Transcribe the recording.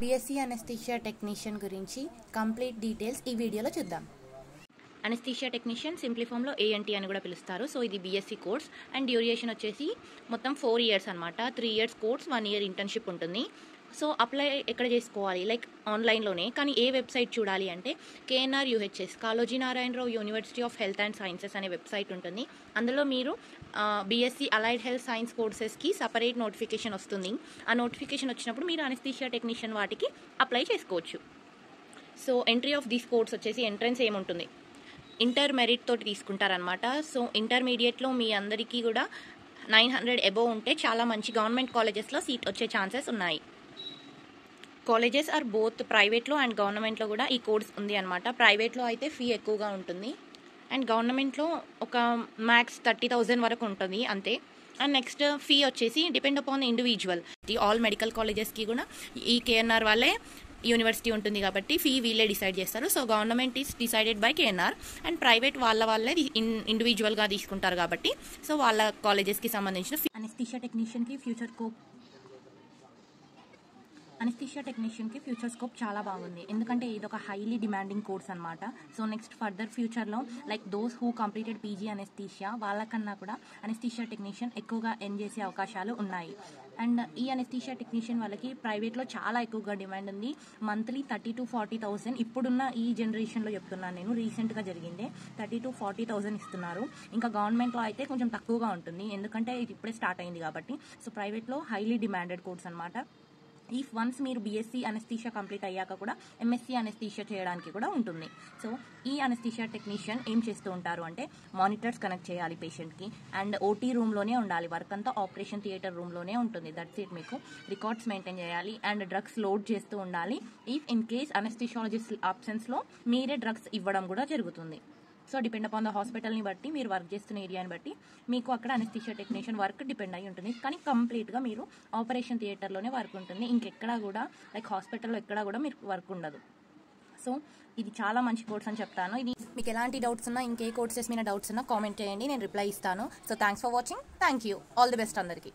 BSc anaesthesia technician గురించి complete details ఈ వీడియోలో చూద్దాం. అనస్థీషియా టెక్నీషియన్ సింప్లీ ఫామ్లో ఏఎన్టీ అని కూడా పిలుస్తారు. సో ఇది బీఎస్సీ కోర్స్ అండ్ డ్యూరేషన్ వచ్చేసి మొత్తం 4 years అనమాట. 3 years కోర్స్, 1 year ఇంటర్న్షిప్ ఉంటుంది. సో అప్లై ఎక్కడ చేసుకోవాలి, లైక్ ఆన్లైన్లోనే. కానీ ఏ వెబ్సైట్ చూడాలి అంటే KNR UHS, Kaloji Narayana Rao university of health and sciences అనే వెబ్సైట్ ఉంటుంది. అందులో మీరు బీఎస్సీ అలైడ్ హెల్త్ సైన్స్ కోర్సెస్కి సపరేట్ నోటిఫికేషన్ వస్తుంది. ఆ నోటిఫికేషన్ వచ్చినప్పుడు మీరు అనస్థీషియా టెక్నీషియన్ వాటికి అప్లై చేసుకోవచ్చు. So entry of this course వచ్చేసి ఎంట్రన్స్ ఏముంటుంది, ఇంటర్ మెరిట్ తోటి తీసుకుంటారనమాట. సో ఇంటర్మీడియట్లో మీ అందరికీ కూడా 900 అబోవ్ ఉంటే చాలా మంచి గవర్నమెంట్ కాలేజెస్లో సీట్ వచ్చే ఛాన్సెస్ ఉన్నాయి. కాలేజెస్ ఆర్ బోత్ ప్రైవేట్లో అండ్ గవర్నమెంట్లో కూడా ఈ కోర్స్ ఉంది అనమాట. ప్రైవేట్లో అయితే ఫీ ఎక్కువగా ఉంటుంది అండ్ గవర్నమెంట్లో ఒక మ్యాక్స్ 30,000 వరకు ఉంటుంది అంతే. అండ్ నెక్స్ట్ ఫీ వచ్చేసి depend upon individual. All medical కాలేజెస్కి కూడా ఈ కేఎన్ఆర్ వాళ్ళే యూనివర్సిటీ ఉంటుంది కాబట్టి ఫీ వీళ్ళే డిసైడ్ చేస్తారు. So government is decided by KNR and private వాళ్ళే ఇండివిజువల్గా తీసుకుంటారు కాబట్టి సో వాళ్ళ కాలేజెస్కి సంబంధించిన ఫీ. అనస్థీషియా టెక్నీషియన్కి ఫ్యూచర్ స్కోప్ చాలా బాగుంది, ఎందుకంటే ఇది ఒక హైలీ డిమాండింగ్ కోర్స్ అనమాట. సో నెక్స్ట్ ఫర్దర్ ఫ్యూచర్లో like those who completed PG anaesthesia వాళ్ళకన్నా కూడా అనస్థీషియా టెక్నీషియన్ ఎక్కువగా ఎర్న్ చేసే అవకాశాలు ఉన్నాయి. అండ్ ఈ అనస్థీషియా టెక్నీషియన్ వాళ్ళకి ప్రైవేట్లో చాలా ఎక్కువగా డిమాండ్ ఉంది. మంత్లీ 30,000 to 40,000 ఇప్పుడున్న ఈ జనరేషన్లో చెప్తున్నాను నేను, రీసెంట్గా జరిగిందే 30,000 to 40,000 ఇస్తున్నారు. ఇంకా గవర్నమెంట్లో అయితే కొంచెం తక్కువగా ఉంటుంది, ఎందుకంటే ఇది ఇప్పుడే స్టార్ట్ అయింది కాబట్టి. సో ప్రైవేట్లో హైలీ డిమాండెడ్ కోర్స్ అనమాట. ఇఫ్ వన్స్ మీరు బీఎస్సీ అనస్థీషియా కంప్లీట్ అయ్యాక కూడా ఎంఎస్సీ అనస్థీషియా చేయడానికి కూడా ఉంటుంది. సో ఈ అనస్థీషియా టెక్నీషియన్ ఏం చేస్తూ ఉంటారు అంటే మానిటర్స్ కనెక్ట్ చేయాలి పేషెంట్కి అండ్ ఓటీ రూమ్లోనే ఉండాలి. వర్క్ అంతా ఆపరేషన్ థియేటర్ రూమ్లోనే ఉంటుంది. That's it. మీకు రికార్డ్స్ మెయింటైన్ చేయాలి అండ్ డ్రగ్స్ లోడ్ చేస్తూ ఉండాలి. ఇఫ్ ఇన్ కేస్ అనస్థీషియాలజిస్ట్ అబ్సెన్స్లో మీరే డ్రగ్స్ ఇవ్వడం కూడా జరుగుతుంది. సో డిపెండ్ అపాన్ ద హాస్పిటల్ని బట్టి, మీరు వర్క్ చేస్తున్న ఏరియాని బట్టి మీకు అక్కడ అనస్థీషియా టెక్నీషియన్ వర్క్ డిపెండ్ అయి ఉంటుంది. కానీ కంప్లీట్గా మీరు ఆపరేషన్ థియేటర్లోనే వర్క్ ఉంటుంది. ఇంకెక్కడా కూడా లైక్ హాస్పిటల్లో ఎక్కడా కూడా మీరు వర్క్ ఉండదు. సో ఇది చాలా మంచి కోర్స్ అని చెప్తాను. ఇది మీకు ఎలాంటి డౌట్స్ ఉన్నా, ఇంకే కోర్సెస్ మీద డౌట్స్ ఉన్నా కామెంట్ చేయండి, నేను రిప్లై ఇస్తాను. So thanks for watching. Thank you. All the best అందరికీ.